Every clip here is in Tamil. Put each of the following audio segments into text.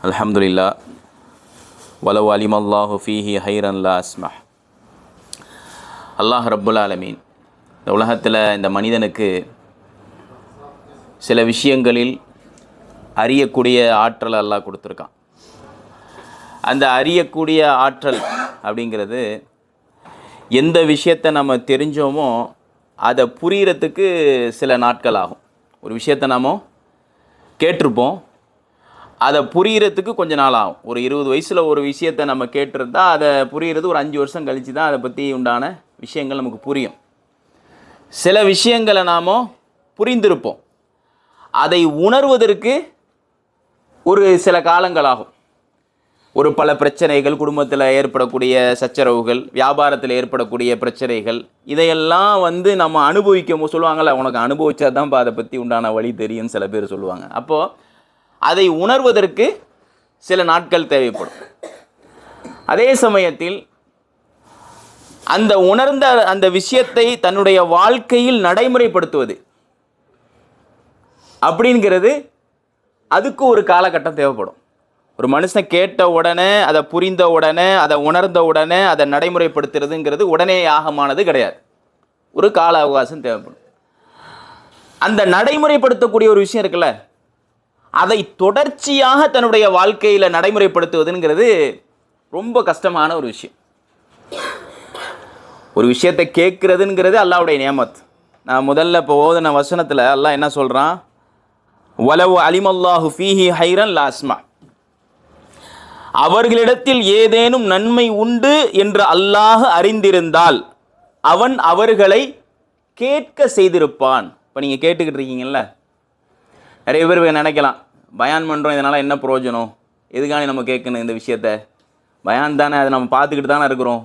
அல்ஹம்துலில்லாஹ் வலவ் அலிமல்லாஹு ஃபீஹி ஹைரன் லா அஸ்மஹ். அல்லாஹ் ரப்புல் ஆலமீன் இந்த உலகத்தில் இந்த மனிதனுக்கு சில விஷயங்களில் அறியக்கூடிய ஆற்றல் அல்லாஹ் கொடுத்துருக்கான். அந்த அறியக்கூடிய ஆற்றல் அப்படிங்கிறது எந்த விஷயத்தை நம்ம தெரிஞ்சோமோ அதை புரிகிறதுக்கு சில நாட்கள் ஆகும். ஒரு விஷயத்தை நாம் கேட்டிருப்போம், அதை புரிகிறதுக்கு கொஞ்ச நாள் ஆகும். ஒரு 20 வயசில் ஒரு விஷயத்தை நம்ம கேட்டிருந்தா அதை புரிகிறது ஒரு 5 வருஷம் கழித்து தான் அதை பற்றி உண்டான விஷயங்கள் நமக்கு புரியும். சில விஷயங்களை நாம் புரிந்திருப்போம், அதை உணர்வதற்கு ஒரு சில காலங்கள் ஆகும். ஒரு பல பிரச்சனைகள், குடும்பத்தில் ஏற்படக்கூடிய சச்சரவுகள், வியாபாரத்தில் ஏற்படக்கூடிய பிரச்சனைகள், இதையெல்லாம் நம்ம அனுபவிக்க சொல்லுவாங்கள்ல, உனக்கு அனுபவிச்சா தான்ப்பா அதை பற்றி உண்டான வழி தெரியும்னு சில பேர் சொல்லுவாங்க. அப்போது அதை உணர்வதற்கு சில நாட்கள் தேவைப்படும். அதே சமயத்தில் அந்த உணர்ந்த அந்த விஷயத்தை தன்னுடைய வாழ்க்கையில் நடைமுறைப்படுத்துவது அப்படிங்கிறது அதுக்கு ஒரு காலகட்டம் தேவைப்படும். ஒரு மனுஷன் கேட்ட உடனே, அதை புரிந்த உடனே, அதை உணர்ந்த உடனே அதை நடைமுறைப்படுத்துறதுங்கிறது உடனே ஆகமானது கிடையாது. ஒரு கால அவகாசம் தேவைப்படும். அந்த நடைமுறைப்படுத்தக்கூடிய ஒரு விஷயம் இருக்குல்ல, அதை தொடர்ச்சியாக தன்னுடைய வாழ்க்கையில் நடைமுறைப்படுத்துவதுங்கிறது ரொம்ப கஷ்டமான ஒரு விஷயம். ஒரு விஷயத்தை கேட்குறதுங்கிறது அல்லாஹ்வுடைய நியமத். நான் முதல்ல இப்போ ஓதுன வசனத்தில் அல்லாஹ் என்ன சொல்கிறான்? வலவ் அலிமல்லாஹு ஃபீஹி ஹைரன் லா அஸ்மஹ். அவர்களிடத்தில் ஏதேனும் நன்மை உண்டு என்று அல்லாஹ் அறிந்திருந்தால் அவன் அவர்களை கேட்க செய்திருப்பான். இப்போ நீங்கள் கேட்டுக்கிட்டு இருக்கீங்கல்ல, நிறைய பேர் நினைக்கலாம், பயான் பண்ணுறோம், இதனால் என்ன பிரயோஜனம், எதுக்காக நம்ம கேட்கணும் இந்த விஷயத்த? பயான் தானே, அதை நம்ம பார்த்துக்கிட்டு தானே இருக்கிறோம்.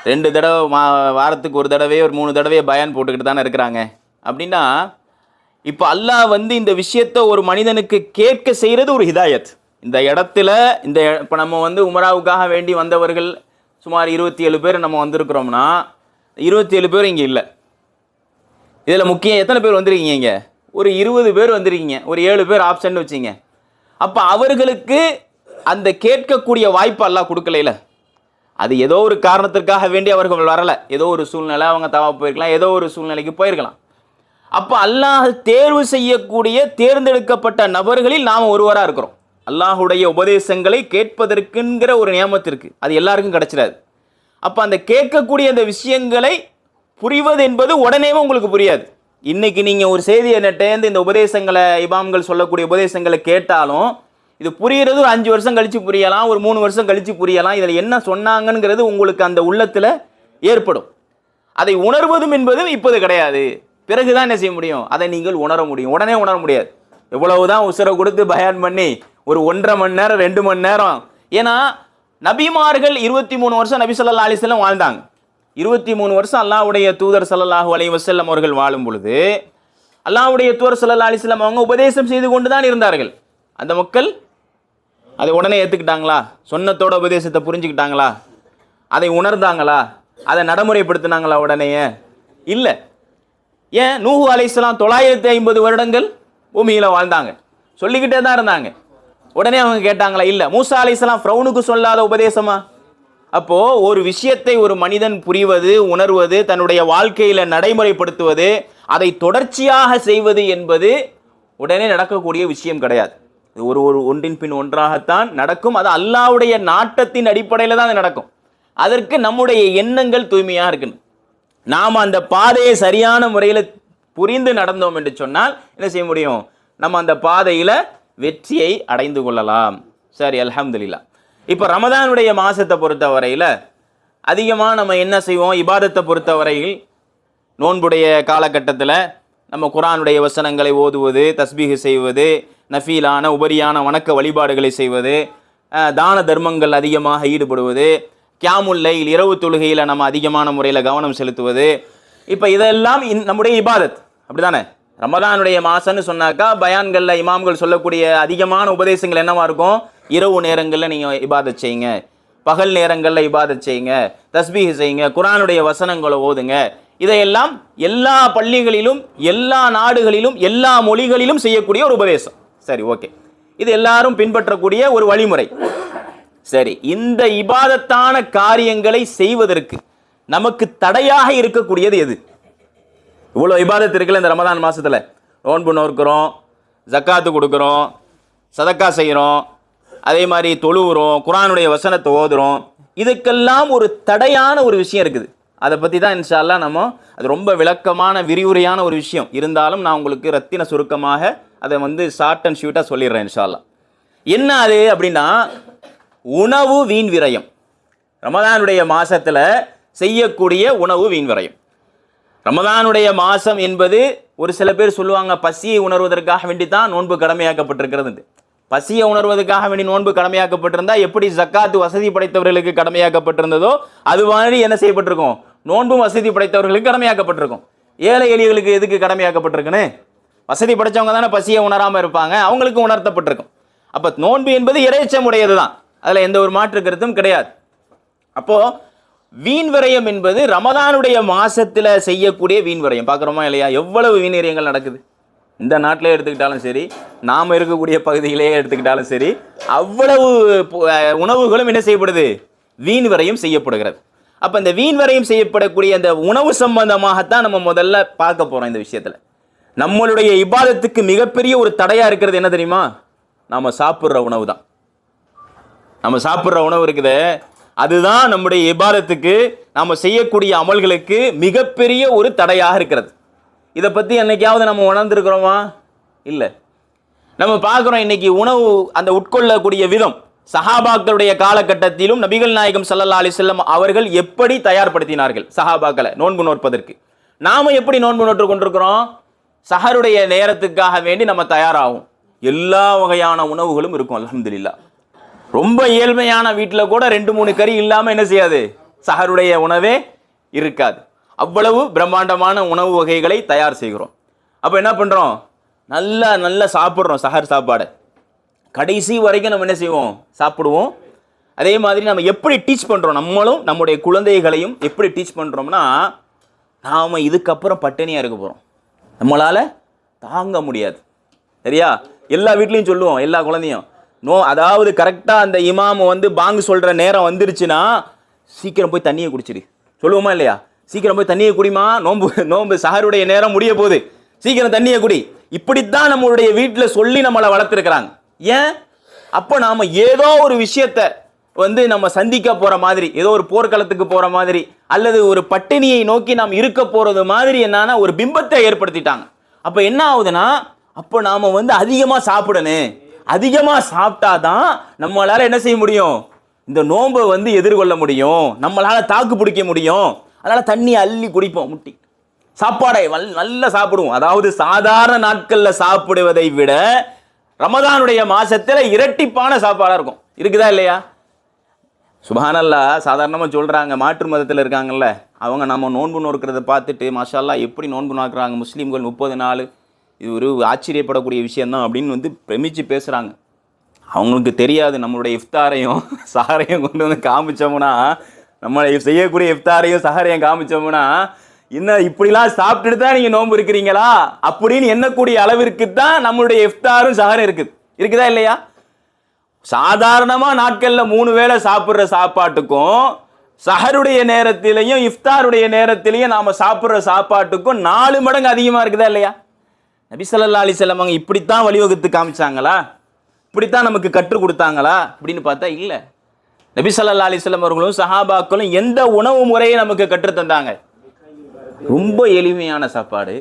2 தடவை வாரத்துக்கு ஒரு தடவை, ஒரு 3 தடவை பயான் போட்டுக்கிட்டு தானே இருக்கிறாங்க. அப்படின்னா இப்போ அல்லாஹ் இந்த விஷயத்தை ஒரு மனிதனுக்கு கேட்க செய்கிறது ஒரு ஹிதாயத். இந்த இடத்துல இப்போ நம்ம உமராவுக்காக வேண்டி வந்தவர்கள் சுமார் 27 பேர் நம்ம வந்திருக்கிறோம்னா, 27 பேர் இங்கே இல்லை. இதில் முக்கியம் எத்தனை பேர் வந்திருக்கீங்க? இங்கே ஒரு 20 பேர் வந்திருக்கீங்க, ஒரு 7 பேர் ஆப்ஷன் வச்சிங்க. அப்போ அவர்களுக்கு அந்த கேட்கக்கூடிய வாய்ப்பு அல்லாஹ் கொடுக்கல. அது ஏதோ ஒரு காரணத்திற்காக வேண்டி அவர்கள் வரலை, ஏதோ ஒரு சூழ்நிலை, அவங்க தவா போயிருக்கலாம், ஏதோ ஒரு சூழ்நிலைக்கு போயிருக்கலாம். அப்போ அல்லாஹ் தேர்வு செய்யக்கூடிய தேர்ந்தெடுக்கப்பட்ட நபர்களில் நாம் ஒருவராக இருக்கிறோம். அல்லாஹுடைய உபதேசங்களை கேட்பதற்குங்கிற ஒரு நியமத்து இருக்குது, அது எல்லாருக்கும் கிடைச்சிடாது. அப்போ அந்த கேட்கக்கூடிய அந்த விஷயங்களை புரிவது என்பது உடனேவும் உங்களுக்கு புரியாது. இன்னைக்கு நீங்கள் ஒரு செய்தியை நட்டேந்து இந்த உபதேசங்களை, இமாம்கள் சொல்லக்கூடிய உபதேசங்களை கேட்டாலும் இது புரிகிறது ஒரு 5 வருஷம் கழித்து புரியலாம், ஒரு 3 வருஷம் கழித்து புரியலாம். இதில் என்ன சொன்னாங்கங்கிறது உங்களுக்கு அந்த உள்ளத்தில் ஏற்படும். அதை உணர்வதும் என்பதும் இப்போது கிடையாது. பிறகுதான் என்ன செய்ய முடியும்? அதை நீங்கள் உணர முடியும். உடனே உணர முடியாது. எவ்வளவுதான் உசுரை கொடுத்து பயான் பண்ணி ஒரு 1.5 மணி நேரம் 2 மணி நேரம். ஏன்னா நபிமார்கள் 23 வருஷம் நபி ஸல்லல்லாஹு அலைஹி வஸல்லம் வாழ்ந்தாங்க. 23 வருஷம் அல்லாஹ்வுடைய தூதர் ஸல்லல்லாஹு அலைஹி வஸல்லம் அவர்கள் வாழும் பொழுது அல்லாஹ்வுடைய தூதர் ஸல்லல்லாஹு அலைஹி வஸல்லம் அவங்க உபதேசம் செய்து கொண்டு தான் இருந்தார்கள். அந்த மக்கள் அதை உடனே ஏற்றுக்கிட்டாங்களா? சொன்னத்தோட உபதேசத்தை புரிஞ்சுக்கிட்டாங்களா? அதை உணர்ந்தாங்களா? அதை நடைமுறைப்படுத்தினாங்களா? உடனேயே இல்லை. ஏன்? நூஹு அலைஹிஸ்ஸலாம் 950 வருடங்கள் பூமியில் வாழ்ந்தாங்க, சொல்லிக்கிட்டே தான் இருந்தாங்க. உடனே அவங்க கேட்டாங்களா? இல்லை. மூசா அலைஹிஸ்ஸலாம் ஃபிரௌனுக்கு சொல்லாத உபதேசமா? அப்போது ஒரு விஷயத்தை ஒரு மனிதன் புரிவது, உணர்வது, தன்னுடைய வாழ்க்கையில் நடைமுறைப்படுத்துவது, அதை தொடர்ச்சியாக செய்வது என்பது உடனே நடக்கக்கூடிய விஷயம் கிடையாது. இது ஒரு ஒன்றின் பின் ஒன்றாகத்தான் நடக்கும். அது அல்லாஹ்வுடைய நாட்டத்தின் அடிப்படையில் தான் அது நடக்கும். அதற்கு நம்முடைய எண்ணங்கள் தூய்மையாக இருக்கணும். நாம் அந்த பாதையை சரியான முறையில் புரிந்து நடந்தோம் என்று சொன்னால் என்ன செய்ய முடியும்? நம்ம அந்த பாதையில் வெற்றியை அடைந்து கொள்ளலாம். சரி, அல்ஹம்துலில்லாஹ். இப்போ ரமதானுடைய மாதத்தை பொறுத்த வரையில் அதிகமாக நம்ம என்ன செய்வோம்? இபாதத்தை பொறுத்த வரையில் நோன்புடைய காலகட்டத்தில் நம்ம குர்ஆனுடைய வசனங்களை ஓதுவது, தஸ்பீஹ் செய்வது, நஃபீலான உபரியான வணக்க வழிபாடுகளை செய்வது, தான தர்மங்கள் அதிகமாக ஈடுபடுவது, கியாமுல் லைல் இரவு தொழுகையில் நம்ம அதிகமான முறையில் கவனம் செலுத்துவது, இப்போ இதெல்லாம் நம்முடைய இபாதத். அப்படி தானே? ரமதானுடைய மாதம்னு சொன்னாக்கா பயான்களில் இமாம்கள் சொல்லக்கூடிய அதிகமான உபதேசங்கள் என்னவா இருக்கும்? இரவு நேரங்களில் நீங்கள் இபாதத் செய்யுங்க, பகல் நேரங்களில் இபாதத் செய்யுங்க, தஸ்பீஹ் செய்யுங்க, குர்ஆனுடைய வசனங்களை ஓதுங்க. இதையெல்லாம் எல்லா பள்ளிகளிலும், எல்லா நாடுகளிலும், எல்லா மொழிகளிலும் செய்யக்கூடிய ஒரு உபதேசம். சரி, ஓகே. இது எல்லாரும் பின்பற்றக்கூடிய ஒரு வழிமுறை. சரி, இந்த இபாதத்தான காரியங்களை செய்வதற்கு நமக்கு தடையாக இருக்கக்கூடியது எது? இவ்வளோ இபாதத் இருக்குல்ல இந்த ரமதான் மாசத்துல, நோன்பு நோக்கிறோம், ஜக்காத்து கொடுக்குறோம், சதக்கா செய்கிறோம், அதே மாதிரி தொழுவுறோம், குர்ஆனுடைய வசனத்தை ஓதுறோம். இதுக்கெல்லாம் ஒரு தடையான ஒரு விஷயம் இருக்குது. அதை பற்றி தான் இன்ஷா அல்லாஹ் நம்ம, அது ரொம்ப விளக்கமான விரிவுரையான ஒரு விஷயம் இருந்தாலும் நான் உங்களுக்கு ரத்தின சுருக்கமாக அதை ஷார்ட் அண்ட் ஷூட்டாக சொல்லிடுறேன் இன்ஷா அல்லாஹ். என்ன அது அப்படின்னா, உணவு வீண் விரயம். ரமதானுடைய மாசத்துல செய்யக்கூடிய உணவு வீண் விரயம். ரமதானுடைய மாசம் என்பது ஒரு சில பேர் சொல்லுவாங்க, பசியை உணர்வதற்காக வேண்டி தான் நோன்பு கடமையாக்கப்பட்டிருக்கிறது. பசியை உணர்வதற்காக வேண்டி நோன்பு கடமையாக்கப்பட்டிருந்தா எப்படி ஜக்காத்து வசதி படைத்தவர்களுக்கு கடமையாக்கப்பட்டிருந்ததோ அது மாதிரி என்ன செய்யப்பட்டிருக்கும், நோன்பும் வசதி படைத்தவர்களுக்கு கடமையாக்கப்பட்டிருக்கும். ஏழை எளியவர்களுக்கு எதுக்கு கடமையாக்கப்பட்டிருக்குன்னு, வசதி படைச்சவங்க தானே பசியை உணராமல் இருப்பாங்க, அவங்களுக்கு உணர்த்தப்பட்டிருக்கும். அப்போ நோன்பு என்பது இறைச்சம் உடையது தான், அதில் எந்த ஒரு மாற்று கருத்தும் கிடையாது. அப்போ வீண் விரயம் என்பது ரமதானுடைய மாசத்துல செய்யக்கூடிய வீண் விரயம். பார்க்குறோமா இல்லையா? எவ்வளவு வீண் விரயங்கள் நடக்குது இந்த நாட்டிலே எடுத்துக்கிட்டாலும் சரி, நாம் இருக்கக்கூடிய பகுதியிலே எடுத்துக்கிட்டாலும் சரி, அவ்வளவு உணவுகளும் என்ன செய்யப்படுது, வீண் விரயம் செய்யப்படுகிறது. அப்போ இந்த வீண் விரயம் செய்யப்படக்கூடிய அந்த உணவு சம்பந்தமாகத்தான் நம்ம முதல்ல பார்க்க போகிறோம். இந்த விஷயத்தில் நம்மளுடைய இபாதத்துக்கு மிகப்பெரிய ஒரு தடையாக இருக்கிறது என்ன தெரியுமா? நாம் சாப்பிட்ற உணவு தான். நம்ம சாப்பிட்ற உணவு இருக்குது, அதுதான் நம்முடைய இபாதத்துக்கு, நாம் செய்யக்கூடிய அமல்களுக்கு மிகப்பெரிய ஒரு தடையாக இருக்கிறது. இதை பற்றி என்னைக்காவது நம்ம உணர்ந்துருக்கிறோமா? இல்லை. நம்ம பார்க்குறோம் இன்னைக்கு உணவு அந்த உட்கொள்ளக்கூடிய விதம், சஹாபாக்களுடைய காலகட்டத்திலும் நபிகள் நாயகம் ஸல்லல்லாஹு அலைஹி வஸல்லம் அவர்கள் எப்படி தயார்படுத்தினார்கள் சஹாபாக்களை நோன்பு நோற்பதற்கு. நாம் எப்படி நோன்பு நோற்று கொண்டிருக்கிறோம்? சஹருடைய நேரத்துக்காக வேண்டி நம்ம தயாராகும். எல்லா வகையான உணவுகளும் இருக்கும் அல்ஹம்துலில்லாஹ். ரொம்ப இயல்மையான வீட்டில் கூட 2-3 கறி இல்லாமல் என்ன செய்யாது, சஹருடைய உணவே இருக்காது. அவ்வளவு பிரம்மாண்டமான உணவு வகைகளை தயார் செய்கிறோம். அப்போ என்ன பண்ணுறோம், நல்லா சாப்பிட்றோம். சஹர் சாப்பாடை கடைசி வரைக்கும் நம்ம என்ன செய்வோம், சாப்பிடுவோம். அதே மாதிரி நம்ம எப்படி டீச் பண்ணுறோம், நம்மளும் நம்முடைய குழந்தைகளையும் எப்படி டீச் பண்ணுறோம்னா, நாம் இதுக்கப்புறம் பட்டினியாக இருக்க போகிறோம், நம்மளால் தாங்க முடியாது. சரியா? எல்லா வீட்லேயும் சொல்லுவோம், எல்லா குழந்தையும் அதாவது கரெக்டாக அந்த இமாம் பாங்கு சொல்கிற நேரம் வந்துருச்சுன்னா சீக்கிரம் போய் தண்ணியை குடிச்சிடு சொல்லுவோமா இல்லையா? சீக்கிரம் போய் தண்ணியை குடிமா, நோன்பு சஹருடைய நேரம் முடிய போகுது, சீக்கிரம் தண்ணியை குடி. இப்படித்தான் நம்மளுடைய வீட்டில் சொல்லி நம்மளை வளர்த்துருக்கிறாங்க. ஏன்? அப்போ நாம் ஏதோ ஒரு விஷயத்தை நம்ம சந்திக்க போகிற மாதிரி, ஏதோ ஒரு போர்க்களத்துக்கு போகிற மாதிரி, அல்லது ஒரு பட்டினியை நோக்கி நாம் இருக்க போகிறது மாதிரி என்னன்னா ஒரு பிம்பத்தை ஏற்படுத்திட்டாங்க. அப்போ என்ன ஆகுதுன்னா, அப்போ நாம் அதிகமாக சாப்பிடணும், அதிகமாக சாப்பிட்டாதான் நம்மளால் என்ன செய்ய முடியும், இந்த நோன்பை எதிர்கொள்ள முடியும், நம்மளால் தாக்கு பிடிக்க முடியும். அதனால் தண்ணி அள்ளி குடிப்போம், முட்டி சாப்பாடை நல்லா சாப்பிடுவோம். அதாவது சாதாரண நாட்களில் சாப்பிடுவதை விட ரமதானுடைய மாசத்துல இரட்டிப்பான சாப்பாடாக இருக்கும். இருக்குதா இல்லையா? சுப்ஹானல்லாஹ். சாதாரணமாக சொல்கிறாங்க, மாற்று மதத்தில் இருக்காங்கல்ல, அவங்க நம்ம நோன்பு நோக்கிறத பார்த்துட்டு மாஷா அல்லாஹ் எப்படி நோன்பு நோக்குறாங்க முஸ்லீம்கள் 30 நாள், இது ஒரு ஆச்சரியப்படக்கூடிய விஷயந்தான் அப்படின்னு பிரமிச்சு பேசுகிறாங்க. அவங்களுக்கு தெரியாது நம்மளுடைய இஃப்தாரையும் சஹரையும் கொண்டு காமிச்சோம்னா, நம்ம செய்யக்கூடிய இஃப்தாரையும் சஹரையும் காமிச்சோம்னா, இன்னும் இப்படிலாம் சாப்பிட்டுட்டு தான் நீங்கள் நோன்பு இருக்கிறீங்களா அப்படின்னு எண்ணக்கூடிய அளவிற்கு தான் நம்மளுடைய இஃப்தாரும் சஹரும் இருக்குதா இல்லையா? சாதாரணமாக நாட்களில் 3 வேளை சாப்பிட்ற சாப்பாட்டுக்கும் சஹருடைய நேரத்திலையும் இஃப்தாருடைய நேரத்திலையும் நாம் சாப்பிட்ற சாப்பாட்டுக்கும் 4 மடங்கு அதிகமாக இருக்குதா இல்லையா? நபி ஸல்லல்லாஹு அலைஹி வஸல்லம் அவங்க இப்படித்தான் வழிவகுத்து காமிச்சாங்களா, இப்படித்தான் நமக்கு கற்றுக் கொடுத்தாங்களா அப்படின்னு பார்த்தா இல்லை. நபி ஸல்லல்லாஹு அலைஹி வஸல்லம் அவர்களும் சஹாபாக்களும் எந்த உணவு முறையை நமக்கு கற்றுத்தந்தாங்க? ரொம்ப எளிமையான சாப்பாடு.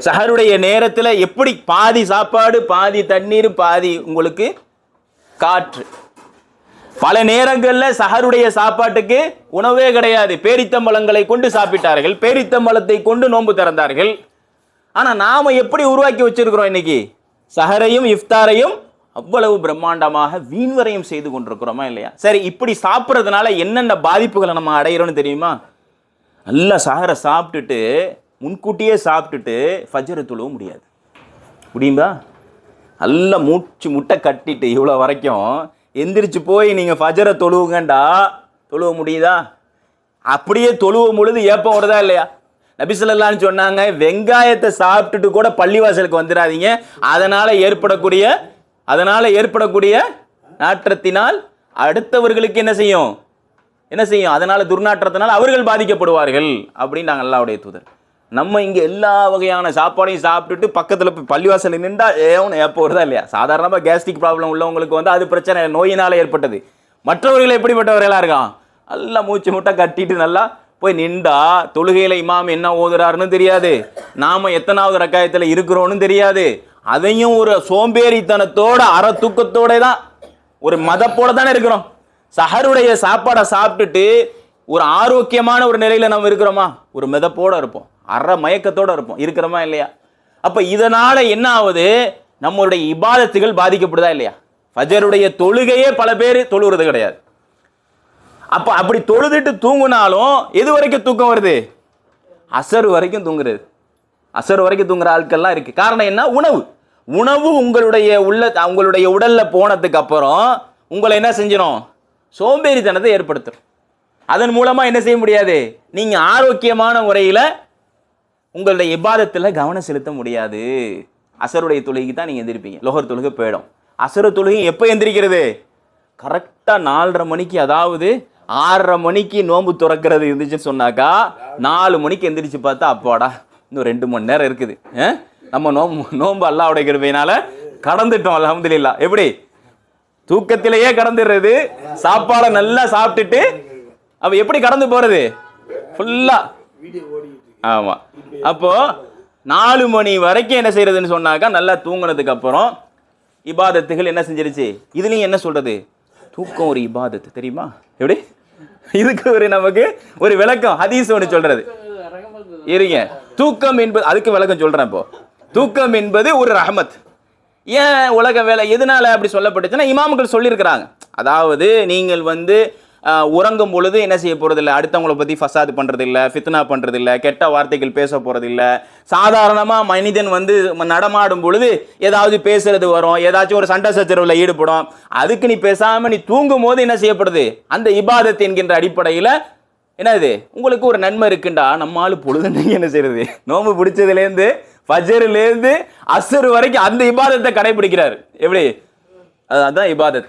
சஹருடைய நேரத்தில் எப்படி பாதி சாப்பாடு, பாதி தண்ணீர், பாதி உங்களுக்கு காற்று. பல நேரங்களில் சஹருடைய சாப்பாட்டுக்கு உணவே கிடையாது, பேரித்தம்பழங்களை கொண்டு சாப்பிட்டார்கள், பேரித்தம்பழத்தை கொண்டு நோன்பு திறந்தார்கள். ஆனால் நாம் எப்படி உருவாக்கி வச்சிருக்கிறோம் இன்னைக்கு, சஹரையும் இஃப்தாரையும் அவ்வளவு பிரம்மாண்டமாக வீண்வரையும் செய்து கொண்டிருக்கிறோமா இல்லையா? சரி, இப்படி சாப்பிட்றதுனால என்னென்ன பாதிப்புகளை நம்ம அடையிறோம்னு தெரியுமா? நல்லா சஹரை சாப்பிட்டுட்டு முன்கூட்டியே சாப்பிட்டுட்டு ஃபஜ்ர் தொழுவ முடியாது. முடியுமா? நல்லா முட்டை கட்டிட்டு இவ்வளோ வரைக்கும் எந்திரிச்சு போய் நீங்கள் ஃபஜ்ரை தொழுவுங்கண்டா தொழுவ முடியுதா? அப்படியே தொழுவும் பொழுது ஏப்பம் வருதா இல்லையா? நபி ஸல்லல்லாஹு அலைஹி சொன்னாங்க, வெங்காயத்தை சாப்பிட்டுட்டு கூட பள்ளிவாசலுக்கு வந்துடாதீங்க, அதனால் ஏற்படக்கூடிய அதனால ஏற்படக்கூடிய நாற்றத்தினால் அடுத்தவர்களுக்கு என்ன செய்யும், அதனால துர்நாற்றத்தினால் அவர்கள் பாதிக்கப்படுவார்கள் அப்படின்னு நாங்கள் அல்லாஹ்வுடைய தூதர். நம்ம இங்கே எல்லா வகையான சாப்பாடையும் சாப்பிட்டுட்டு பக்கத்தில் போய் பள்ளிவாசல் நின்றா ஏப்போ வருதா இல்லையா? சாதாரணமாக கேஸ்ட்ரிக் ப்ராப்ளம் உள்ளவங்களுக்கு வந்து அது பிரச்சனை, நோயினால் ஏற்பட்டது. மற்றவர்கள் எப்படிப்பட்டவர்களாக இருக்கான், நல்லா மூச்சு முட்டை கட்டிட்டு நல்லா போய் நின்றா தொழுகையில் இமாம் என்ன ஓதுறாருன்னு தெரியாது, நாம் எத்தனாவது ரக்காயத்தில் இருக்கிறோன்னு தெரியாது. அதையும் ஒரு சோம்பேறித்தனத்தோட அரை தூக்கத்தோட தான் ஒரு மதப்போட தானே இருக்கிறோம். சஹருடைய சாப்பாடை சாப்பிட்டுட்டு ஒரு ஆரோக்கியமான ஒரு நிலையில நம்ம இருக்கிறோமா? ஒரு மிதப்போட இருப்போம், அரை மயக்கத்தோட இருப்போம், இருக்கிறோமா இல்லையா? அப்ப இதனால என்ன ஆகுது, நம்மளுடைய இபாதத்துகள் பாதிக்கப்படுதா இல்லையா? ஃபஜருடைய தொழுகையே பல பேர் தொழுகிறது கிடையாது. அப்ப அப்படி தொழுதுட்டு தூங்குனாலும் எது வரைக்கும் தூக்கம் வருது? அசர் வரைக்கும் தூங்குறது. அசர் வரைக்கும் தூங்குற ஆட்கள்லாம் இருக்கு. காரணம் என்ன? உணவு உங்களுடைய உடல்ல போனதுக்கு அப்புறம் உங்களை என்ன செஞ்சிடும், சோம்பேறித்தனத்தை ஏற்படுத்தும். அதன் மூலமா என்ன செய்ய முடியாது, நீங்க ஆரோக்கியமான முறையில் உங்களுடைய இபாதத்தில் கவனம் செலுத்த முடியாது. அசருடைய தொழுகைக்கு தான் நீங்க எந்திரிப்பீங்க, லொஹர் தொழுகை போயிடும். அசரு தொழுகை எப்போ எந்திரிக்கிறது? கரெக்டாக 4:30 மணிக்கு, அதாவது 6:30 மணிக்கு நோன்பு துறக்கிறது இருந்துச்சுன்னு சொன்னாக்கா 4 மணிக்கு எந்திரிச்சு பார்த்தா அப்பாடா இன்னும் 2 மணி நேரம் இருக்குது, நம்ம நோன்பு அல்லாஹ்வுடைய கிருபையினால கடந்துட்டோம் அல்ஹம்துலில்லாஹ். எப்படி தூக்கத்திலேயே கடந்துடுறது, சாப்பாடை நல்லா சாப்பிட்டுட்டு அப்ப எப்படி கடந்து போறது ஃபுல்லா? ஆமா. அப்போ 4 மணி வரைக்கும் என்ன செய்யறதுன்னு சொன்னாக்கா நல்லா தூங்கினதுக்கு அப்புறம் இபாதத்துகள் என்ன செஞ்சிருச்சு. இதுலயும் என்ன சொல்றது, தூக்கம் ஒரு இபாதத்து தெரியுமா? எப்படி இதுக்கு நமக்கு ஒரு விளக்கம் ஹதீஸ் ஒன்று சொல்றது இருங்க. தூக்கம் என்பது, அதுக்கு விளக்கம் சொல்றேன். இப்போ தூக்கம் என்பது ஒரு ரஹமத். ஏன் உலக வேலை எதனால அப்படி சொல்லப்பட்டுச்சுன்னா, இமாம்கள் சொல்லியிருக்கிறாங்க. அதாவது நீங்கள் வந்து உறங்கும் பொழுது என்ன செய்ய போறதில்லை, அடுத்தவங்களை பற்றி ஃபசாது பண்ணுறதில்லை, ஃபித்னா பண்ணுறதில்லை, கெட்ட வார்த்தைகள் பேச போகிறதில்லை. சாதாரணமாக மனிதன் வந்து நடமாடும் பொழுது ஏதாவது பேசுறது வரும், ஏதாச்சும் ஒரு சண்டை சச்சரவில் ஈடுபடும். அதுக்கு நீ பேசாமல் நீ தூங்கும் போது என்ன செய்யப்படுது, அந்த இபாதத் என்கின்ற அடிப்படையில் என்னது உங்களுக்கு ஒரு நன்மை இருக்குண்டா. நம்மளால பொழுது என்ன செய்யறது, நோம்பு பிடிச்சதுலேருந்து ஃபஜ்ர்லேருந்து அஸ்ர் வரைக்கும் அந்த இபாதத்தை கடைபிடிக்கிறார். எப்படி அதுதான் இபாதத்,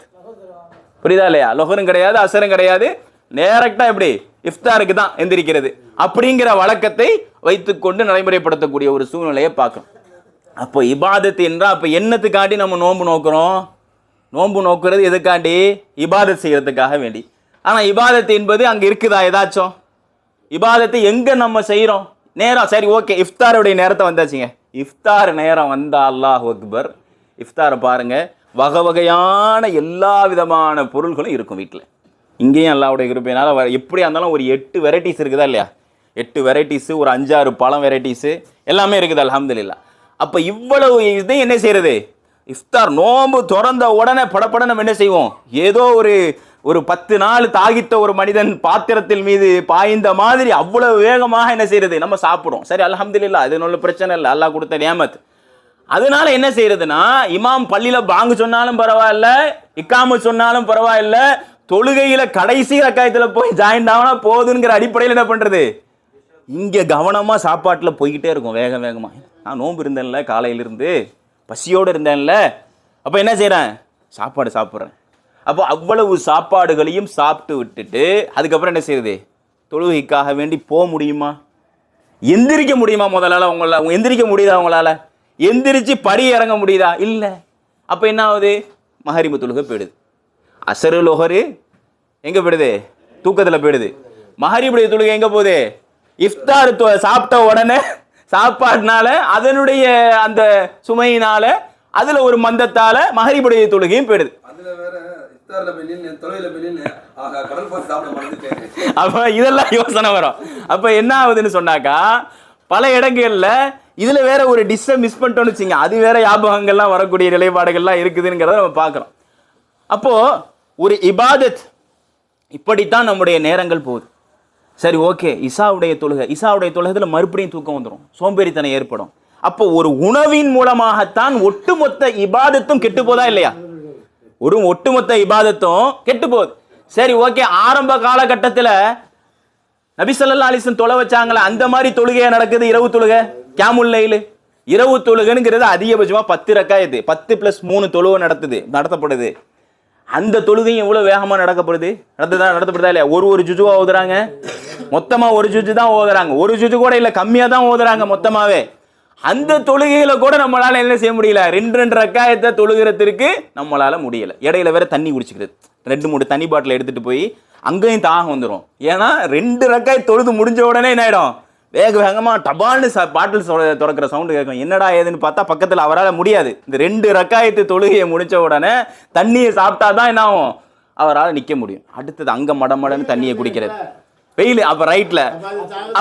புரியுதா இல்லையா? லொஹரும் கிடையாது, அசரும் கிடையாது, நேரக்டா எப்படி இஃப்தாருக்கு தான் எந்திரிக்கிறது அப்படிங்கிற வழக்கத்தை வைத்துக்கொண்டு நடைமுறைப்படுத்தக்கூடிய ஒரு சூழ்நிலையை பார்க்கணும். அப்போ இபாதத் என்றால் அப்போ என்னத்துக்காண்டி நம்ம நோன்பு நோக்கிறோம்? நோன்பு நோக்கிறது எதுக்காண்டி? இபாதத் செய்யறதுக்காக வேண்டி. ஆனால் இபாதத் என்பது அங்கே இருக்குதா ஏதாச்சும்? இபாதத்தை எங்கே நம்ம செய்கிறோம்? நேரம் சரி ஓகே, இஃப்தாருடைய நேரத்தை வந்தாச்சுங்க. இஃப்தார் நேரம் வந்தா அல்லாஹ் அக்பர், இஃப்தாரை பாருங்க, வகை வகையான எல்லா விதமான பொருள்களும் இருக்கும் வீட்டில். இங்கேயும் அல்லாஹ்வுடைய கிருபையினால எப்படியா இருந்தாலும் ஒரு 8 வெரைட்டிஸ் இருக்குதா இல்லையா? 8 வெரைட்டிஸு, ஒரு 5-6 பழம் வெரைட்டிஸு எல்லாமே இருக்குது அல்ஹம்துலில்லாஹ். அப்போ இவ்வளவு இது என்ன செய்யறது, இஃப்தார் நோம்பு திறந்த உடனே படப்பட நம்ம என்ன செய்வோம், ஏதோ ஒரு 10 நாள் தாகித்த ஒரு மனிதன் பாத்திரத்தில் மீது பாய்ந்த மாதிரி அவ்வளவு வேகமாக என்ன செய்யறது, நம்ம சாப்பிடும். சரி அல்ஹம்துலில்லாஹ், அது ஒன்றும் பிரச்சனை இல்லை, அல்லாஹ் கொடுத்த நியாமத். அதனால என்ன செய்யறதுன்னா, இமாம் பள்ளியில பாங்கு சொன்னாலும் பரவாயில்ல, இக்காம சொன்னாலும் பரவாயில்ல, தொழுகையில கடைசி ரக்காயத்துல போய் ஜாயின் ஆகனா போதுங்கிற அடிப்படையில் என்ன பண்றது, இங்க கவனமா சாப்பாட்டுல போய்கிட்டே இருக்கும் வேக வேகமா. நான் நோன்பு இருந்தேன்ல, காலையிலிருந்து பசியோடு இருந்தேன்ல, அப்ப என்ன செய்யறேன், சாப்பாடு சாப்பிட்றேன். அப்போ அவ்வளவு சாப்பாடுகளையும் சாப்பிட்டு விட்டுட்டு அதுக்கப்புறம் என்ன செய்யுது, தொழுகைக்காக வேண்டி போக முடியுமா? எந்திரிக்க முடியுமா? முதலால உங்களால் எந்திரிக்க முடியுதா? உங்களால எந்திரிச்சு படி இறங்க முடியுதா? இல்லை. அப்போ என்ன ஆகுது, மஹரிபு தொழுகை போயிடுது. அசரு லொஹரு எங்கே போயிடுது, தூக்கத்தில் போயிடுது. மஹரிபுடைய தொழுகை எங்கே போகுது, இஃப்தார் சாப்பிட்ட உடனே சாப்பாடுனால அதனுடைய அந்த சுமையினால அதில் ஒரு மந்தத்தால மஹரிபுடைய தொழுகையும் போயிடுது. அப்ப இதெல்லாம் யோசனை வரும். அப்ப என்ன ஆகுதுன்னு சொன்னாக்கா, பல இடங்கள்ல இதுல வேற ஒரு டிஷ்ஷை மிஸ் பண்ணிட்டோம்னு வச்சுங்க, அது வேற ஞாபகங்கள்லாம் வரக்கூடிய நிலைப்பாடுகள்லாம் இருக்குதுங்கிறத நம்ம பார்க்குறோம். அப்போ ஒரு இபாதத் இப்படித்தான் நம்முடைய நேரங்கள் போகுது. சரி ஓகே, இசாவுடைய தொழுகையில் மறுபடியும் தூக்கம் வந்துடும், சோம்பேறித்தனம் ஏற்படும். அப்போ ஒரு உணவின் மூலமாகத்தான் ஒட்டுமொத்த இபாதத்தும் கெட்டு போதா இல்லையா? ஒரு ஒட்டுமொத்த இபாதத்தும் கெட்டு போகுது. சரி ஓகே, ஆரம்ப காலகட்டத்தில் நபி ஸல்லல்லாஹு அலைஹி வஸல்லம் தொலை வச்சாங்களே, அந்த மாதிரி தொழுகையா நடக்குது, இரவு தொழுகை கியாமுல் லைல். இரவு தொழுகைங்கிறது அதிகபட்சமா 10 ரக்காயத்து, 10 + 3 தொழுகை நடத்தப்படுது. அந்த தொழுகையும் எவ்வளவு வேகமா நடத்தப்படுதா இல்லையா? ஒரு ஜுஜுவா ஓதுறாங்க, மொத்தமா ஒரு ஜுஜு தான் ஓதுறாங்க, ஒரு ஜுஜு கூட இல்ல, கம்மியா தான் ஓதுறாங்க மொத்தமாவே. அந்த தொழுகையில கூட நம்மளால என்ன செய்ய முடியல, 2 ரக்காயத்தை தொழுகிறதுக்கு நம்மளால முடியல. இடையில வேற தண்ணி குடிச்சுக்கிறது, 2-3 தண்ணி பாட்டில் எடுத்துட்டு போய் அங்கேயும் தாகம் வந்துடும். ஏன்னா 2 ரக்காய் தொழுது முடிஞ்ச உடனே என்ன ஆயிடும், வேக வேகமா டபால்னு பாட்டில் திறக்கிற சவுண்டு கேட்கும். என்னடா ஏதுன்னு பார்த்தா பக்கத்தில் அவரால் முடியாது. இந்த 2 ரக்காயத்து தொழுகையை முடிச்ச உடனே தண்ணியை சாப்பிட்டா தான் என்ன ஆகும், அவரால் நிற்க முடியும். அடுத்தது அங்க மடமடன்னு தண்ணியை குடிக்கிறது, வெயில், அப்ப ரைட்ல,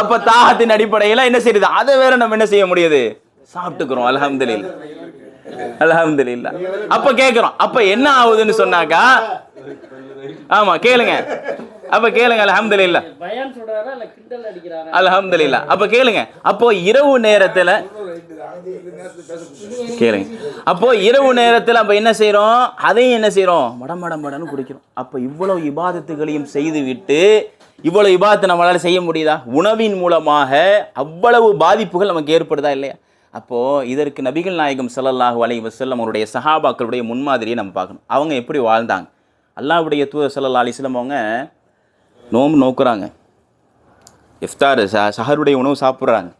அப்ப தாகத்தின் அடிப்படையில என்ன செய்யுது, அதை வேற நம்ம என்ன செய்ய முடியாது, சாப்பிட்டுக்கிறோம். அல்ஹம்துலில்லாஹ், அல்ஹம்துலில்லாஹ். அப்ப கேட்கிறோம், அப்ப என்ன ஆகுதுன்னு சொன்னாக்கா, ஆமா கேளுங்க, அப்ப கேளுங்க, அல்ஹம்துலில்லாஹ், அல்ஹம்துலில்லாஹ். அப்ப கேளுங்க, அப்போ இரவு நேரத்துல கேளுங்க, அப்போ இரவு நேரத்துல அப்ப என்ன செய்யறோம், அதையும் என்ன செய்யறோம், மடமடன்னு குடிக்கிறோம். அப்ப இவ்வளவு இபாதத்துகளையும் செய்து விட்டு இவ்வளவு இபாதத்தை நம்மளால செய்ய முடியுதா? உணவின் மூலமாக அவ்வளவு பாதிப்புகள் நமக்கு ஏற்படுதா இல்லையா? அப்போ இதற்கு நபிகள் நாயகம் ஸல்லல்லாஹு அலைஹி வஸல்லம் அவருடைய சஹாபாக்களுடைய முன்மாதிரியை நம்ம பார்க்கணும். அவங்க எப்படி வாழ்ந்தாங்க? அல்லாஹ்வுடைய தூதர் ஸல்லல்லாஹு அலைஹி வஸல்லம் அவங்க நோம்பு நோக்குறாங்க, இஃப்தார் சஹருடைய உணவு சாப்பிட்றாங்க,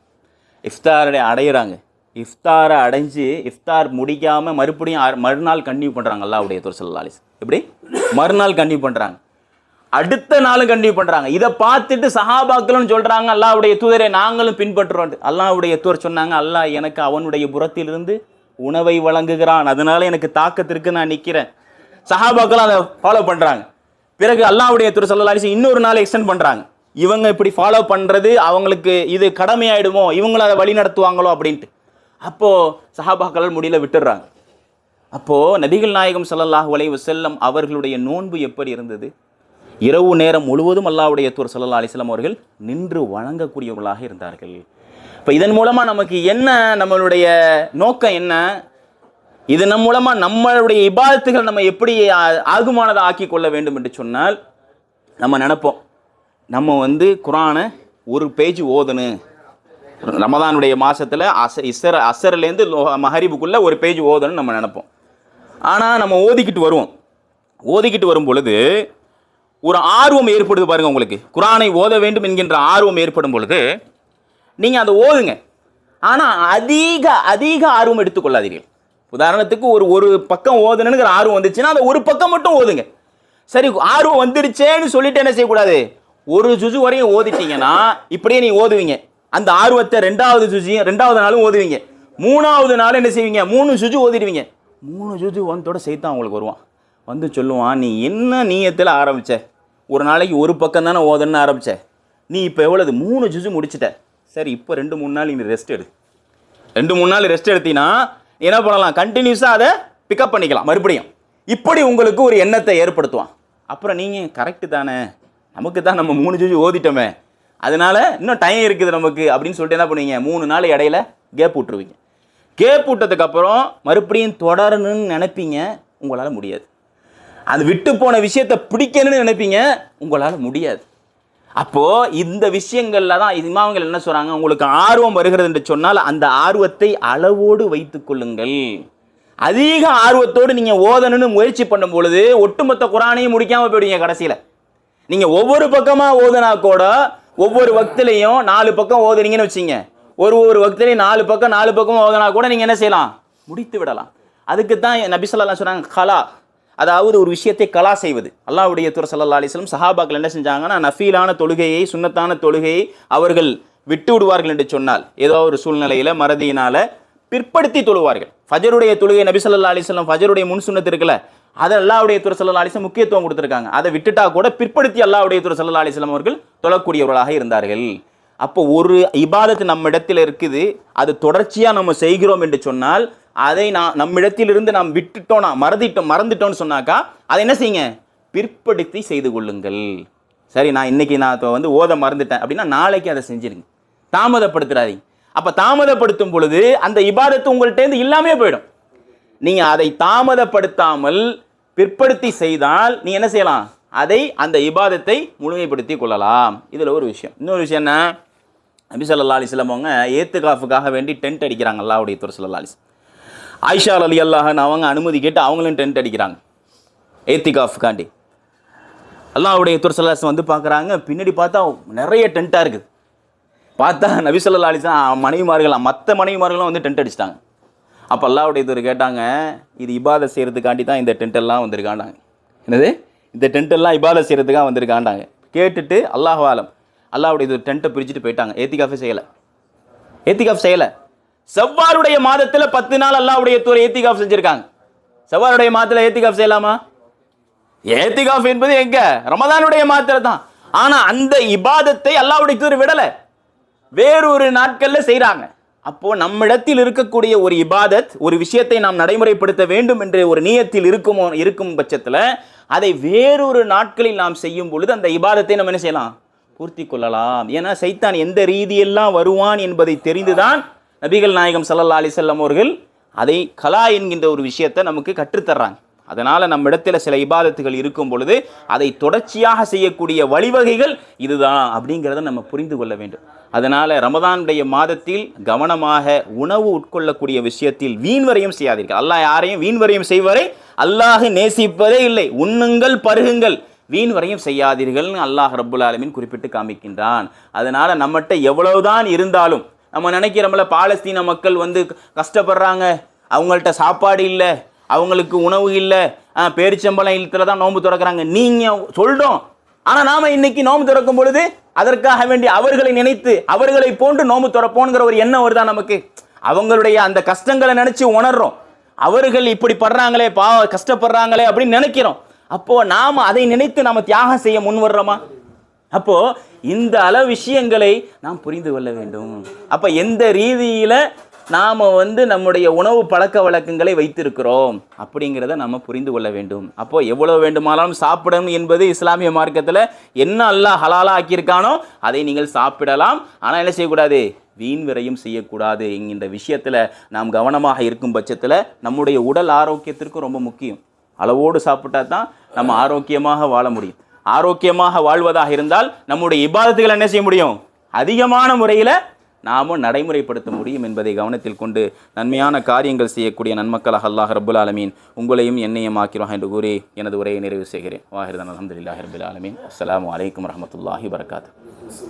இஃப்தாரை அடையிறாங்க, இஃப்தாரை அடைஞ்சு இஃப்தார் முடிக்காம மறுபடியும் மறுநாள் கன்டினியூ பண்றாங்க. அல்லாஹ்வுடைய தூதர் ஸல்லல்லாஹு அலைஹி வஸல்லம் எப்படி மறுநாள் கன்டினியூ பண்றாங்க, அடுத்த நாளும் கண்டினியூ பண்றாங்க. இதை பார்த்துட்டு சஹாபாக்களும் சொல்றாங்க, அல்லாஹ்வுடைய தூதரை நாங்களும் பின்பற்றுறோம். அல்லாஹ்வுடைய தூதர் சொன்னாங்க, அல்லாஹ் எனக்கு அவனுடைய புறத்திலிருந்து உணவை வழங்குகிறான், அதனால எனக்கு தாக்கத்திற்கு நான் நிக்கிறேன். சஹாபாக்களும் அதை ஃபாலோ பண்றாங்க. பிறகு அல்லாஹ்வுடைய தூதர் ஸல்லல்லாஹு அலைஹி வஸல்லம் இன்னொரு நாள் எக்ஸ்டெண்ட் பண்றாங்க. இவங்க இப்படி ஃபாலோ பண்றது அவங்களுக்கு இது கடமையாயிடுமோ, இவங்களும் அதை வழி நடத்துவாங்களோ அப்படின்ட்டு. அப்போ சஹாபாக்கள் முடியல விட்டுடுறாங்க. அப்போ நபிகள் நாயகம் ஸல்லல்லாஹு அலைஹி வஸல்லம் அவர்களுடைய நோன்பு எப்படி இருந்தது? இரவு நேரம் முழுவதும் அல்லாஹ்வுடைய தூதர் ஸல்லல்லாஹு அலைஹி வஸல்லம் அவர்கள் நின்று வணங்கக்கூடியவர்களாக இருந்தார்கள். இப்போ இதன் மூலமா நமக்கு என்ன, நம்மளுடைய நோக்கம் என்ன? இதன் மூலமா நம்மளுடைய இபாதத்துகள் நம்ம எப்படி ஆகுமானதை ஆக்கி கொள்ள வேண்டும் என்று சொன்னால், நம்ம நினைப்போம், நம்ம குர்ஆனை ஒரு பேஜ் ஓதணும், ரமதானுடைய மாசத்துல அசர்லேருந்து மஹரிபுக்குள்ள ஒரு பேஜ் ஓதணும்னு நம்ம நினைப்போம். ஆனால் நம்ம ஓதிக்கிட்டு வரும் பொழுது ஒரு ஆர்வம் ஏற்படுது பாருங்க. உங்களுக்கு குர்ஆனை ஓத வேண்டும் என்கின்ற ஆர்வம் ஏற்படும் பொழுது நீங்கள் அதை ஓதுங்க. ஆனால் அதிக ஆர்வம் எடுத்துக்கொள்ளாதீர்கள். உதாரணத்துக்கு ஒரு பக்கம் ஓதணுங்கிற ஆர்வம் வந்துச்சுன்னா அந்த ஒரு பக்கம் மட்டும் ஓதுங்க. சரி, ஆர்வம் வந்துருச்சேன்னு சொல்லிட்டு என்ன செய்யக்கூடாது, ஒரு ஜுஜு வரையும் ஓதிட்டீங்கன்னா இப்படியே நீ ஓதுவீங்க. அந்த ஆர்வத்தை ரெண்டாவது நாளும் ஓதுவீங்க. 3வது நாள் என்ன செய்வீங்க, 3 ஜுஜு ஓதிடுவீங்க. 3 ஜுஜு வந்தோட செய்தான் உங்களுக்கு வருவான், வந்து சொல்லுவான், நீ என்ன நீயத்தில் ஆரம்பிச்ச, ஒரு நாளைக்கு ஒரு பக்கம் தானே ஓதன்னு ஆரம்பிச்ச, நீ இப்போ எவ்வளவு 3 ஜுஜு முடிச்சிட்ட, சரி இப்போ 2-3 நாள் நீ ரெஸ்ட் எடு. 2-3 நாள் ரெஸ்ட் எடுத்தீங்கன்னா என்ன பண்ணலாம், கண்டினியூஸாக அதை பிக்கப் பண்ணிக்கலாம் மறுபடியும். இப்படி உங்களுக்கு ஒரு எண்ணத்தை ஏற்படுத்துவான். அப்புறம் நீங்கள் கரெக்டு தானே, நமக்கு தான் நம்ம 3 ஜுஜு ஓதிட்டோமே, அதனால இன்னும் டைம் இருக்குது நமக்கு அப்படின்னு சொல்லிட்டு என்ன பண்ணுவீங்க, 3 நாள் இடையில கேப் விட்டுருவீங்க. கேப் விட்டதுக்கு அப்புறம் மறுபடியும் தொடரணும்னு நினைப்பீங்க, உங்களால் முடியாது. அது விட்டு போன விஷயத்தை பிடிக்கணும்னு நினைப்பீங்க, உங்களால் முடியாது. அப்போ இந்த விஷயங்கள்ல தான் இமாம்கள் என்ன சொல்றாங்க, உங்களுக்கு ஆர்வம் வருகிறது என்று சொன்னால் அந்த ஆர்வத்தை அளவோடு வைத்துக் கொள்ளுங்கள். அதிக ஆர்வத்தோடு நீங்க ஓதணும்னு முயற்சி பண்ணும் பொழுது ஒட்டுமொத்த குர்ஆனையும் முடிக்காம போயிடுவீங்க. கடைசியில நீங்க ஒவ்வொரு பக்கமா ஓதுனா கூட ஒவ்வொரு வக்திலையும் 4 பக்கம் ஓதுனீங்கன்னு வச்சுங்க, ஒரு வக்திலையும் 4 பக்கம் ஓதுனா கூட நீங்க என்ன செய்யலாம், முடித்து விடலாம். அதுக்கு தான் நபி ஸல்லல்லாஹு அலைஹி வஸல்லம் சொன்னாங்க கலா, அதாவது ஒரு விஷயத்தை கலா செய்வது. அல்லாஹ்வுடைய தூதர் ஸல்லல்லாஹு அலைஹி வஸல்லம் சஹாபாக்கள் என்ன செஞ்சாங்கன்னா, நஃபீலான தொழுகையை, சுன்னத்தான தொழுகையை அவர்கள் விட்டு விடுவார்கள் என்று சொன்னால் ஏதோ ஒரு சூழ்நிலையில மறதியினால பிற்படுத்தி தொழுவார்கள். ஃபஜருடைய தொழுகை நபி ஸல்லல்லாஹு அலைஹி வஸல்லம் ஃபஜருடைய முன் சுன்னத் இருக்குல்ல, அதை அல்லாஹ்வுடைய தூதர் ஸல்லல்லாஹு அலைஹி வஸல்லம் முக்கியத்துவம் கொடுத்திருக்காங்க. அதை விட்டுட்டா கூட பிற்படுத்தி அல்லாஹ்வுடைய தூதர் ஸல்லல்லாஹு அலைஹி வஸல்லம் அவர்கள் தொழக்கூடியவர்களாக இருந்தார்கள். அப்போ ஒரு இபாதத்து நம்ம இடத்துல இருக்குது, அது தொடர்ச்சியா நம்ம செய்கிறோம் என்று சொன்னால் அதை நம்மிடத்திலிருந்து நாம் விட்டுட்டோம், மறந்துட்டோம்னு சொன்னாக்கா அதை என்ன செய்யுங்க, பிற்படுத்தி செய்து கொள்ளுங்கள். சரி, இன்னைக்கு இப்போ ஓத மறந்துட்டேன் அப்படின்னா நாளைக்கு அதை செஞ்சிருங்க, தாமதப்படுத்துறாதீங்க. அப்ப தாமதப்படுத்தும் பொழுது அந்த இபாதத்து உங்கள்கிட்ட இல்லாமே போயிடும். நீங்க அதை தாமதப்படுத்தாமல் பிற்படுத்தி செய்தால் நீ என்ன செய்யலாம், அந்த இபாதத்தை முழுமைப்படுத்தி கொள்ளலாம். இதுல ஒரு விஷயம். இன்னொரு விஷயம் என்ன, நபி ஸல்லல்லாஹு அலைஹி வஸல்லம் அவங்க ஏத்துகாஃபுக்காக வேண்டி டென்ட் அடிக்கிறாங்க. அல்லாஹ்வுடைய தூதர் ஸல்லல்லாஹு அலைஹி வஸல்லம் ஆயிஷா ரலியல்லாஹு அன்ஹா அவங்க அனுமதி கேட்டு அவங்களும் டென்ட் அடிக்கிறாங்க ஏத்திகாஃபுக்காண்டி. அல்லாஹ்வுடைய தூதர் ஸல்லல்லாஹு அலைஹி வஸல்லம் வந்து பார்க்குறாங்க, பின்னாடி பார்த்தா நிறைய டென்ட்டாக இருக்குது. பார்த்தா நபி ஸல்லல்லாஹு அலைஹி வஸல்லம் மனைவிமார்களாம் மற்ற மனைவிமார்களும் வந்து டென்ட் அடிச்சிட்டாங்க. அப்போ அல்லாஹ்வுடைய தூதர் கேட்டாங்க, இது இபாதத் செய்கிறதுக்காண்டி தான் இந்த டென்ட் எல்லாம் வந்திருக்காண்டாங்க. என்னது, இந்த டென்ட் எல்லாம் இபாதத் செய்கிறதுக்காக வந்திருக்காண்டாங்க. கேட்டுட்டு அல்லாஹ் ஆலம் அல்லாஹ்வுடைய தூதர் டென்ட்டை பிரிச்சுட்டு போயிட்டாங்க. ஏத்திகாஃபே செய்யலை. ஏத்திகாஃப் செய்யலை. செவ்வாருடைய மாதத்தில் 10 நாள் அல்லாஹ்வுடைய தூதர் ஏத்திகாஃப் செஞ்சுருக்காங்க. செவ்வாருடைய மாதத்தில் ஏத்திகாஃப் செய்யலாமா? ஏத்திகாஃப் என்பது எங்க? ரமதானுடைய மாதத்தில் தான். ஆனால் அந்த இபாதத்தை அல்லாஹ்வுடைய தூதர் விடலை, வேறொரு நாட்களில் செய்கிறாங்க. அப்போ நம்மிடத்தில் இருக்கக்கூடிய ஒரு இபாதத், ஒரு விஷயத்தை நாம் நடைமுறைப்படுத்த வேண்டும் என்ற ஒரு நியத்தில் இருக்கும் பட்சத்தில் அதை வேறொரு நாட்களில் நாம் செய்யும் பொழுது அந்த இபாதத்தை நம்ம என்ன செய்யலாம்? பூர்த்தி கொள்ளலாம். ஏன்னா சைத்தான் எந்த ரீதியெல்லாம் வருவான் என்பதை தெரிந்துதான் நபிகள் நாயகம் ஸல்லல்லாஹு அலைஹி வஸல்லம் அவர்கள் அதை கலா என்கின்ற ஒரு விஷயத்தை நமக்கு கற்றுத்தர்றாங்க. அதனால் நம்ம இடத்துல சில இபாதத்துகள் இருக்கும் பொழுது அதை தொடர்ச்சியாக செய்யக்கூடிய வழிவகைகள் இதுதான் அப்படிங்கிறத நம்ம புரிந்து கொள்ள வேண்டும். அதனால் ரமதானுடைய மாதத்தில் கவனமாக உணவு உட்கொள்ளக்கூடிய விஷயத்தில் வீண்வரையும் செய்யாதீர்கள். அல்லாஹ் யாரையும் வீண்வரையும் செய்வரை அல்லாஹ் நேசிப்பதே இல்லை. உண்ணுங்கள் பருகுங்கள், வீண்வரையும் செய்யாதீர்கள்னு அல்லாஹ் ரப்புல் ஆலமீன் குறிப்பிட்டு காமிக்கின்றான். அதனால் நம்மகிட்ட எவ்வளவுதான் இருந்தாலும், நம்ம நினைக்கிறோம்ல பாலஸ்தீன மக்கள் வந்து கஷ்டப்படுறாங்க, அவங்கள்ட்ட சாப்பாடு இல்லை, அவங்களுக்கு உணவு இல்லை, பேரிச்சம்பளம் இல்லத்தில் தான் நோன்பு திறக்கிறாங்க நீங்கள் சொல்கிறோம். ஆனால் நாம் இன்னைக்கு நோன்பு திறக்கும் பொழுது அதற்காக வேண்டி அவர்களை நினைத்து அவர்களை போன்று நோன்பு திறப்போங்கிற ஒரு எண்ணம் வருதா நமக்கு? அவங்களுடைய அந்த கஷ்டங்களை நினச்சி உணர்றோம், அவர்கள் இப்படி படுறாங்களே, கஷ்டப்படுறாங்களே அப்படின்னு நினைக்கிறோம். அப்போது நாம் அதை நினைத்து நாம் தியாகம் செய்ய முன் வர்றோமா? அப்போது இந்த அளவு விஷயங்களை நாம் புரிந்து கொள்ள வேண்டும். அப்போ எந்த ரீதியில் நாம் வந்து நம்முடைய உணவு பழக்க வழக்கங்களை வைத்திருக்கிறோம் அப்படிங்கிறத நம்ம புரிந்து கொள்ள வேண்டும். அப்போது எவ்வளோ வேண்டுமானாலும் சாப்பிடணும் என்பது இஸ்லாமிய மார்க்கத்தில் என்ன அல்லாஹ் ஹலாலா ஆக்கியிருக்கானோ அதை நீங்கள் சாப்பிடலாம். ஆனால் என்ன செய்யக்கூடாது? வீண் விரையும் செய்யக்கூடாது என்கின்ற விஷயத்தில் நாம் கவனமாக இருக்கும் பட்சத்தில் நம்முடைய உடல் ஆரோக்கியத்திற்கு ரொம்ப முக்கியம். அளவோடு சாப்பிட்டா தான் நம்ம ஆரோக்கியமாக வாழ முடியும். ஆரோக்கியமாக வாழ்வதாக இருந்தால் நம்முடைய இபாதத்துகளை என்ன செய்ய முடியும்? அதிகமான முறையில் நாமும் நடைமுறைப்படுத்த முடியும் என்பதை கவனத்தில் கொண்டு நன்மையான காரியங்கள் செய்யக்கூடிய நன்மக்களாக அல்லாஹ் ரப்புல் ஆலமீன் உங்களையும் என்னையும் ஆக்கிடுவான் என்று கூறி எனது உரையை நிறைவு செய்கிறேன். வாஹிர்தான் அல்ஹம்துலில்லாஹி ரப்பில் ஆலமீன். அஸ்ஸலாமு அலைக்கும் வரஹ்மத்துல்லாஹி வபரகாத்துஹு.